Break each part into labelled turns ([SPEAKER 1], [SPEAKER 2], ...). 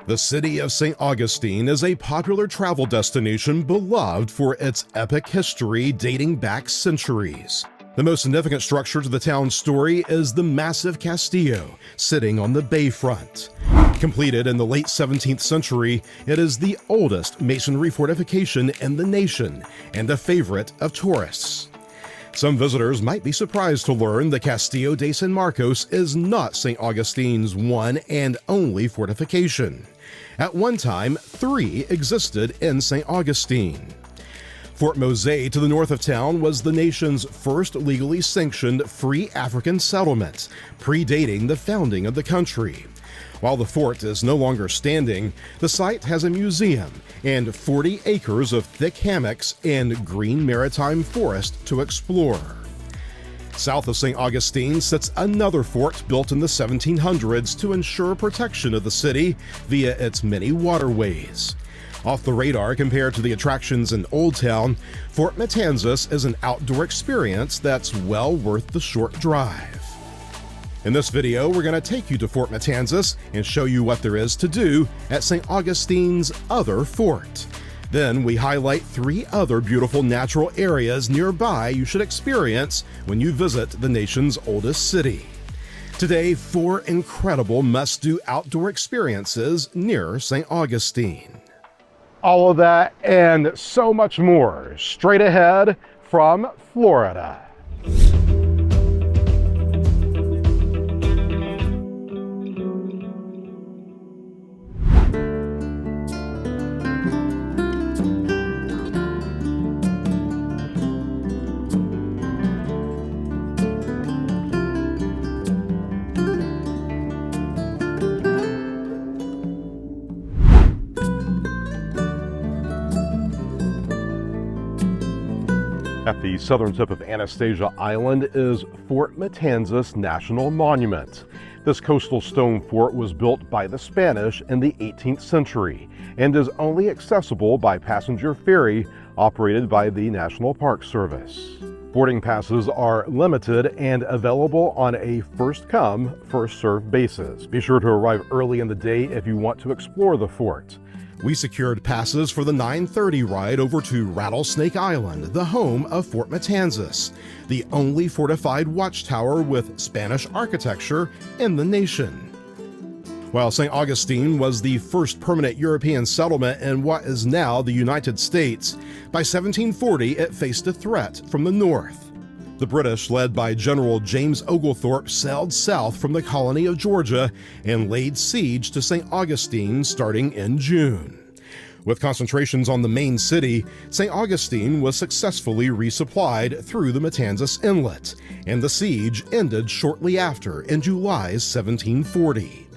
[SPEAKER 1] The city of St. Augustine is a popular travel destination beloved for its epic history dating back centuries. The most significant structure to the town's story is the massive Castillo, sitting on the bayfront. Completed in the late 17th century, it is the oldest masonry fortification in the nation and a favorite of tourists. Some visitors might be surprised to learn the Castillo de San Marcos is not St. Augustine's one and only fortification. At one time, 3 existed in St. Augustine. Fort Matanzas to the north of town was the nation's first legally sanctioned free African settlement, predating the founding of the country. While the fort is no longer standing, the site has a museum and 40 acres of thick hammocks and green maritime forest to explore. South of St. Augustine sits another fort built in the 1700s to ensure protection of the city via its many waterways. Off the radar compared to the attractions in Old Town, Fort Matanzas is an outdoor experience that's well worth the short drive. In this video, we're going to take you to Fort Matanzas and show you what there is to do at St. Augustine's other fort. Then we highlight 3 other beautiful natural areas nearby you should experience when you visit the nation's oldest city. Today, 4 incredible must-do outdoor experiences near St. Augustine. All of that and so much more straight ahead from Florida. At the southern tip of Anastasia Island is Fort Matanzas National Monument. This coastal stone fort was built by the Spanish in the 18th century and is only accessible by passenger ferry operated by the National Park Service. Boarding passes are limited and available on a first-come, first-served basis. Be sure to arrive early in the day if you want to explore the fort. We secured passes for the 9:30 ride over to Rattlesnake Island, the home of Fort Matanzas, the only fortified watchtower with Spanish architecture in the nation. While St. Augustine was the first permanent European settlement in what is now the United States, by 1740 it faced a threat from the north. The British, led by General James Oglethorpe, sailed south from the colony of Georgia and laid siege to St. Augustine starting in June. With concentrations on the main city, St. Augustine was successfully resupplied through the Matanzas Inlet, and the siege ended shortly after in July 1740.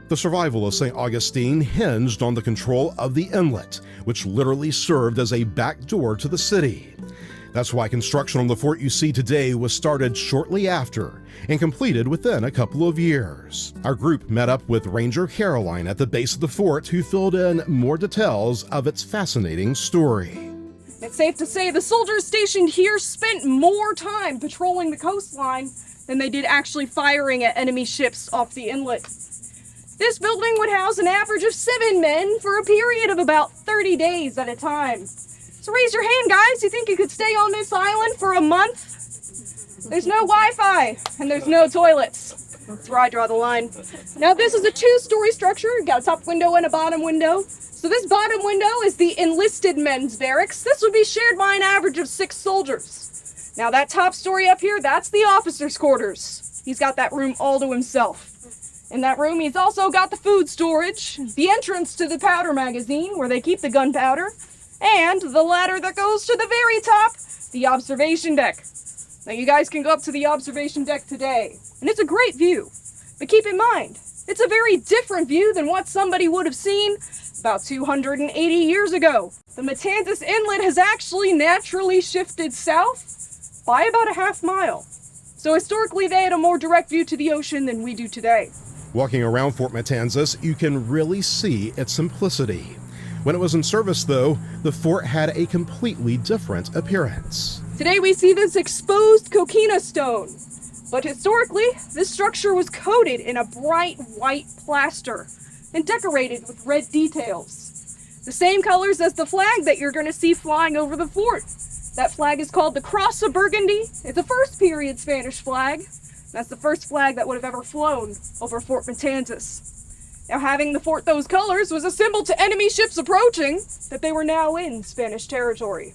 [SPEAKER 1] The survival of St. Augustine hinged on the control of the inlet, which literally served as a back door to the city. That's why construction on the fort you see today was started shortly after and completed within a couple of years. Our group met up with Ranger Caroline at the base of the fort, who filled in more details of its fascinating story.
[SPEAKER 2] It's safe to say the soldiers stationed here spent more time patrolling the coastline than they did actually firing at enemy ships off the inlet. This building would house an average of 7 men for a period of about 30 days at a time. So raise your hand, guys. You think you could stay on this island for a month? There's no Wi-Fi and there's no toilets. That's where I draw the line. Now this is a 2-story structure. You've got a top window and a bottom window. So this bottom window is the enlisted men's barracks. This would be shared by an average of 6 soldiers. Now that top story up here, that's the officer's quarters. He's got that room all to himself. In that room, he's also got the food storage, the entrance to the powder magazine where they keep the gunpowder, and the ladder that goes to the very top, the observation deck. Now you guys can go up to the observation deck today, and it's a great view. But keep in mind, it's a very different view than what somebody would have seen about 280 years ago. The Matanzas Inlet has actually naturally shifted south by about a half mile. So historically, they had a more direct view to the ocean than we do today.
[SPEAKER 1] Walking around Fort Matanzas, you can really see its simplicity. When it was in service, though, the fort had a completely different appearance.
[SPEAKER 2] Today we see this exposed coquina stone, but historically, this structure was coated in a bright white plaster. and decorated with red details. The same colors as the flag that you're going to see flying over the fort. That flag is called the Cross of Burgundy. It's a first period Spanish flag. That's the first flag that would have ever flown over Fort Matanzas. Now, having the fort those colors was a symbol to enemy ships approaching that they were now in Spanish territory.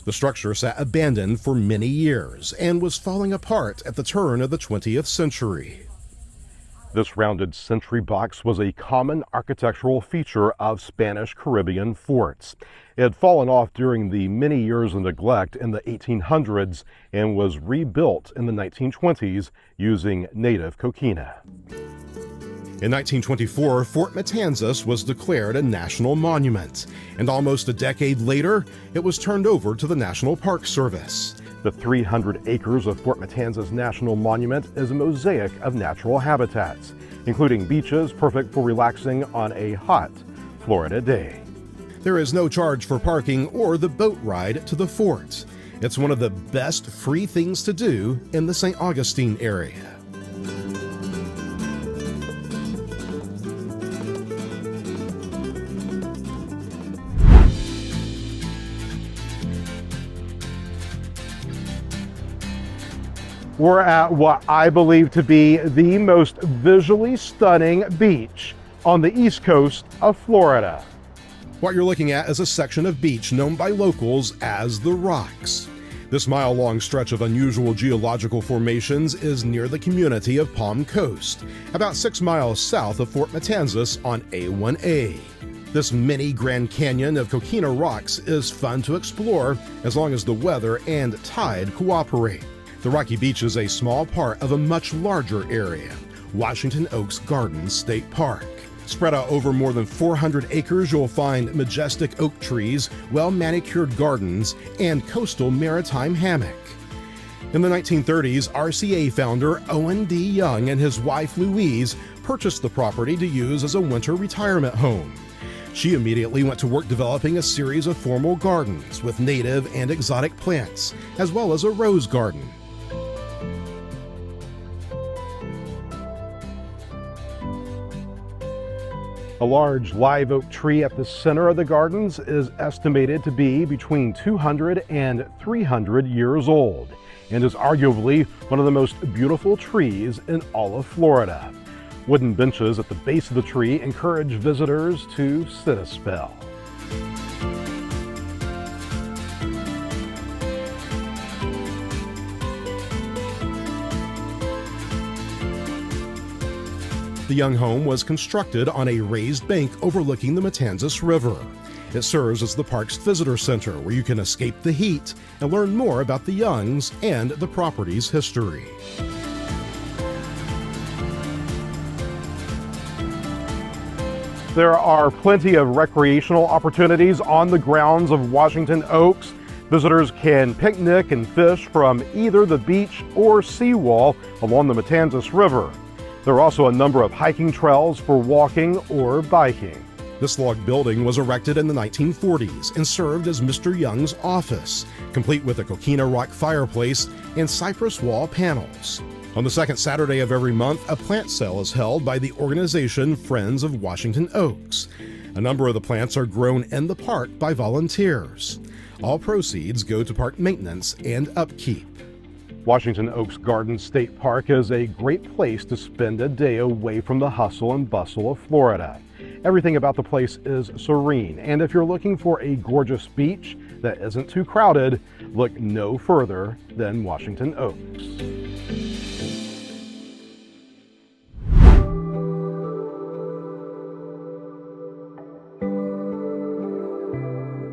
[SPEAKER 1] The structure sat abandoned for many years and was falling apart at the turn of the 20th century. This rounded sentry box was a common architectural feature of Spanish Caribbean forts. It had fallen off during the many years of neglect in the 1800s and was rebuilt in the 1920s using native coquina. In 1924, Fort Matanzas was declared a national monument, and almost a decade later, it was turned over to the National Park Service. The 300 acres of Fort Matanzas National Monument is a mosaic of natural habitats, including beaches perfect for relaxing on a hot Florida day. There is no charge for parking or the boat ride to the fort. It's one of the best free things to do in the St. Augustine area. We're at what I believe to be the most visually stunning beach on the east coast of Florida. What you're looking at is a section of beach known by locals as the Rocks. This mile-long stretch of unusual geological formations is near the community of Palm Coast, about 6 miles south of Fort Matanzas on A1A. This mini Grand Canyon of coquina rocks is fun to explore as long as the weather and tide cooperate. The Rocky Beach is a small part of a much larger area, Washington Oaks Gardens State Park. Spread out over more than 400 acres, you'll find majestic oak trees, well-manicured gardens, and coastal maritime hammock. In the 1930s, RCA founder Owen D. Young and his wife Louise purchased the property to use as a winter retirement home. She immediately went to work developing a series of formal gardens with native and exotic plants, as well as a rose garden. A large live oak tree at the center of the gardens is estimated to be between 200 and 300 years old and is arguably one of the most beautiful trees in all of Florida. Wooden benches at the base of the tree encourage visitors to sit a spell. The Young home was constructed on a raised bank overlooking the Matanzas River. It serves as the park's visitor center where you can escape the heat and learn more about the Youngs and the property's history. There are plenty of recreational opportunities on the grounds of Washington Oaks. Visitors can picnic and fish from either the beach or seawall along the Matanzas River. There are also a number of hiking trails for walking or biking. This log building was erected in the 1940s and served as Mr. Young's office, complete with a coquina rock fireplace and cypress wall panels. On the second Saturday of every month, a plant sale is held by the organization Friends of Washington Oaks. A number of the plants are grown in the park by volunteers. All proceeds go to park maintenance and upkeep. Washington Oaks Gardens State Park is a great place to spend a day away from the hustle and bustle of Florida. Everything about the place is serene, and if you're looking for a gorgeous beach that isn't too crowded, look no further than Washington Oaks.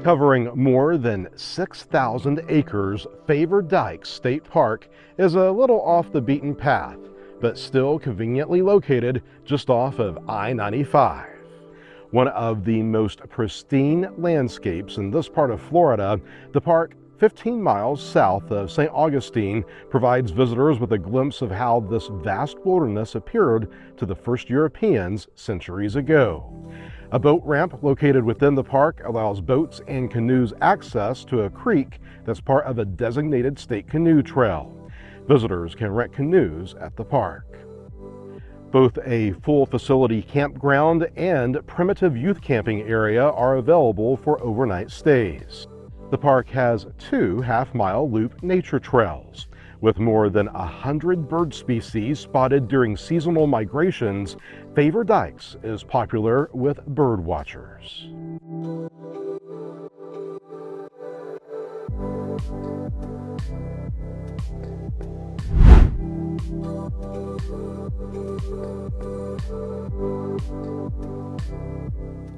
[SPEAKER 1] Covering more than 6,000 acres, Faver-Dykes State Park is a little off the beaten path, but still conveniently located just off of I-95. One of the most pristine landscapes in this part of Florida, the park 15 miles south of St. Augustine provides visitors with a glimpse of how this vast wilderness appeared to the first Europeans centuries ago. A boat ramp located within the park allows boats and canoes access to a creek that's part of a designated state canoe trail. Visitors can rent canoes at the park. Both a full facility campground and primitive youth camping area are available for overnight stays. The park has 2 half-mile loop nature trails. With more than 100 bird species spotted during seasonal migrations, Faver-dykes is popular with bird watchers.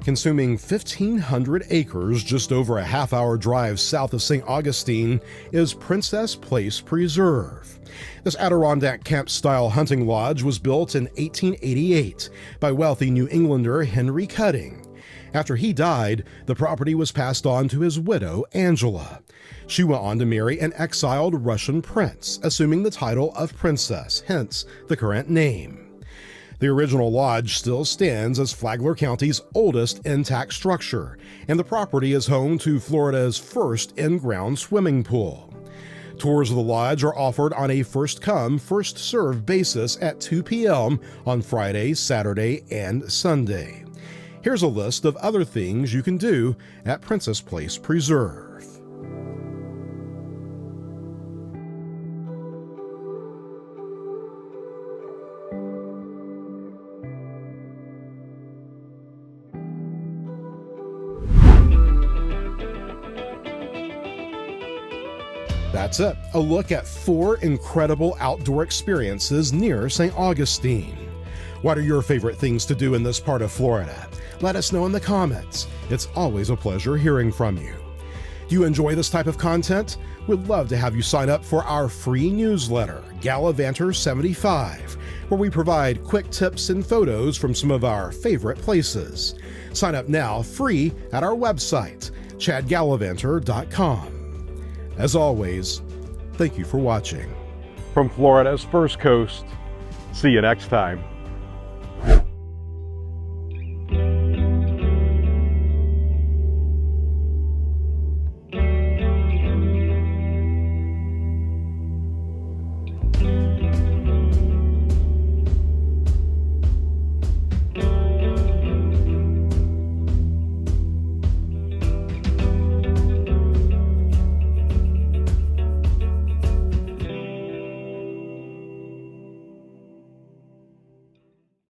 [SPEAKER 1] Consuming 1,500 acres just over a half-hour drive south of St. Augustine is Princess Place Preserve. This Adirondack camp-style hunting lodge was built in 1888 by wealthy New Englander Henry Cutting. After he died, the property was passed on to his widow, Angela. She went on to marry an exiled Russian prince, assuming the title of princess, hence the current name. The original lodge still stands as Flagler County's oldest intact structure, and the property is home to Florida's first in-ground swimming pool. Tours of the lodge are offered on a first-come, first-served basis at 2 p.m. on Friday, Saturday, and Sunday. Here's a list of other things you can do at Princess Place Preserve. That's it, a look at 4 incredible outdoor experiences near St. Augustine. What are your favorite things to do in this part of Florida? Let us know in the comments. It's always a pleasure hearing from you. Do you enjoy this type of content? We'd love to have you sign up for our free newsletter, Gallivanter 75, where we provide quick tips and photos from some of our favorite places. Sign up now free at our website, ChadGallivanter.com. As always, thank you for watching. From Florida's First Coast, see you next time.